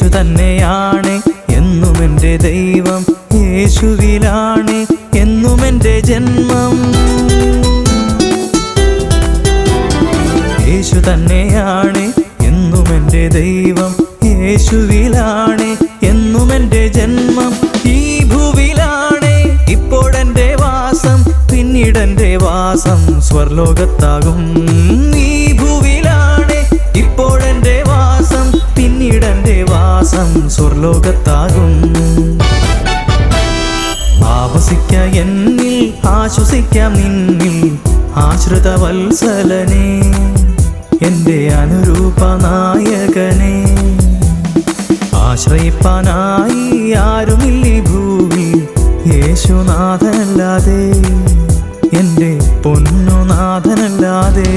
യേശു തന്നെയാണ് എന്നും എൻ്റെ ദൈവം, യേശുവിലാണ് എന്നും എൻ്റെ ജന്മം. യേശു തന്നെയാണ് എന്നും എൻ്റെ ദൈവം, യേശുവിലാണ് എന്നും എൻ്റെ ജന്മം. ഈ ഭൂവിലാണ് ഇപ്പോഴെൻ്റെ വാസം, പിന്നീടെൻ്റെ വാസം സ്വർലോകത്താകും. ഈ ഭൂവിലാണ് ഇപ്പോഴെൻ്റെ വാസം, പിന്നീടെൻ്റെ വാസം സ്വർലോകത്താകും. ആവസിക്ക എന്നിൽ, ആശ്വസിക്കാം നിന്നിൽ, ആശ്രിത വത്സലനെ, എൻ്റെ അനുരൂപ നായകനെ. ആശ്രയിപ്പാനായി ആരുമില്ല ഭൂമി, യേശുനാഥനല്ലാതെ, എൻ്റെ പൊന്നുനാഥനല്ലാതെ.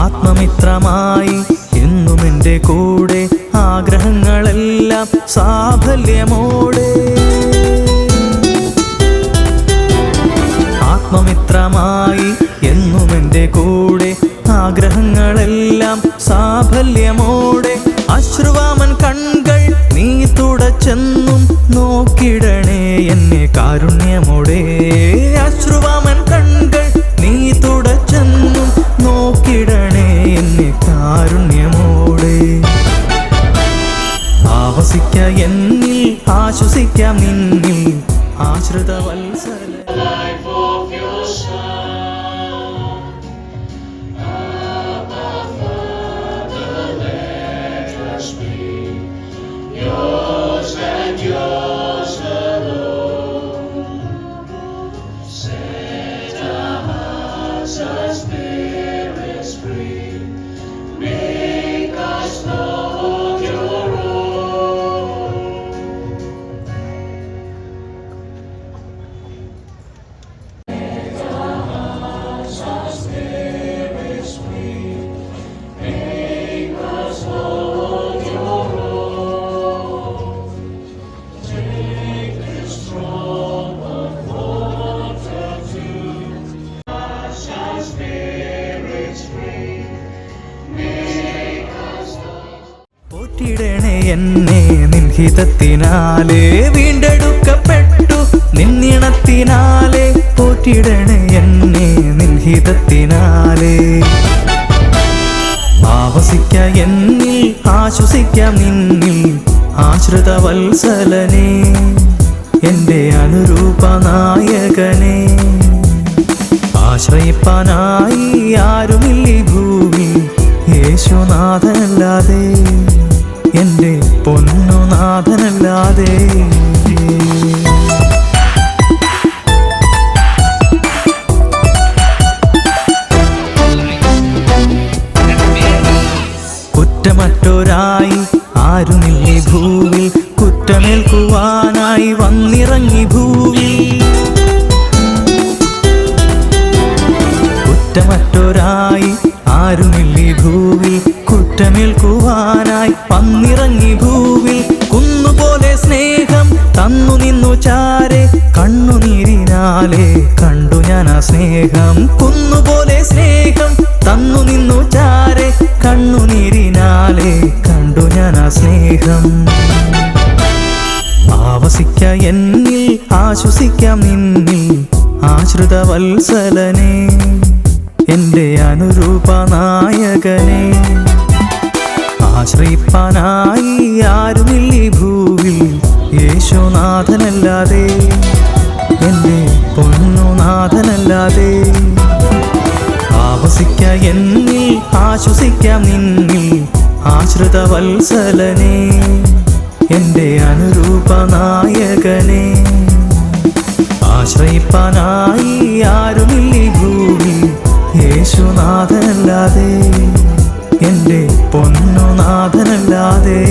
ആത്മമിത്രമായി എന്നും എൻ്റെ കൂടെ, ആഗ്രഹങ്ങളെല്ലാം സാഫല്യമോടെ. ആത്മമിത്രമായി എന്നും എൻ്റെ കൂടെ, ആഗ്രഹങ്ങളെല്ലാം സാഫല്യമോടെ. അശ്രുവാമൻ കൺകൾ നീ തുടച്ചെന്നും നോക്കിടണേ എന്നെ കാരുണ്യമോടെ. അശ്രുവാമൻ കൺകൾ നീ തുടച്ചെന്നും നോക്കിടണേ എന്നെ കാരുണ്യമോടെ. ആവസിക്ക എന്നിൽ, ആശ്വസിക്കാം നിന്നിൽ, ആശ്രിത വത്സല. പോറ്റിടണേ എന്നെ നിൻഹിതത്തിനാലേ, വീണ്ടെടുക്കപ്പെട്ടു നിന്നിണത്തിനാലേ. പോറ്റിടണേ എന്നെ നിൻഹിതത്തിനാലേ. ആവസിക്ക എന്നിൽ, ആശ്വസിക്കാം നിന്നിൽ, ആശ്രിത വത്സലനെ, എൻ്റെ അനുരൂപ നായകനെ. ആശ്രയിപ്പാനായി ആരുമില്ല ഭൂമി, യേശുനാഥനല്ലാതെ, എൻ്റെ പൊന്നുനാഥനല്ലാതെ. കുറ്റമറ്റോരായി ആരുമില്ല ഭൂവിൽ, കുറ്റമേൽക്കുവാനായി വന്നിറങ്ങി ഭൂവിൽ. കുറ്റമറ്റോരായി ആരുമില്ല ഭൂവിൽ, കുറ്റമേൽക്കുവാനായി വന്നിറങ്ങി ഭൂവിൽ. കുന്നുപോലെ സ്നേഹം തന്നു നിന്നു ചാരെ, കണ്ണുനീരിനാലെ കണ്ടു ഞാൻ ആ സ്നേഹം. കുന്നുപോലെ സ്നേഹം തന്നു നിന്നു ചാരെ, കണ്ണുനീരിനാലെ കണ്ടു ഞാൻ ആ സ്നേഹം. ആവസിക്ക എന്നിൽ, ആശ്വസിക്കാം നിന്നിൽ, ആശ്രിത വത്സലനെ, എൻ്റെ അനുരൂപ നായകനെ. ആശ്രയിപ്പാനായി ആരുമില്ല ഭൂവിൽ, യേശുനാഥനല്ലാതെ, എൻ്റെ പൊന്നുനാഥനല്ലാതെ. ആവസിക്ക എന്നിൽ, ആശ്വസിക്കാം നിന്നിൽ, ആശ്രിത വത്സലനെ, എൻ്റെ അനുരൂപ നായകനെ. ആശ്രയിപ്പാനായി ആരുമില്ല ഭൂമി, യേശുനാഥനല്ലാതെ, എൻ്റെ പൊന്നുനാഥനല്ലാതെ.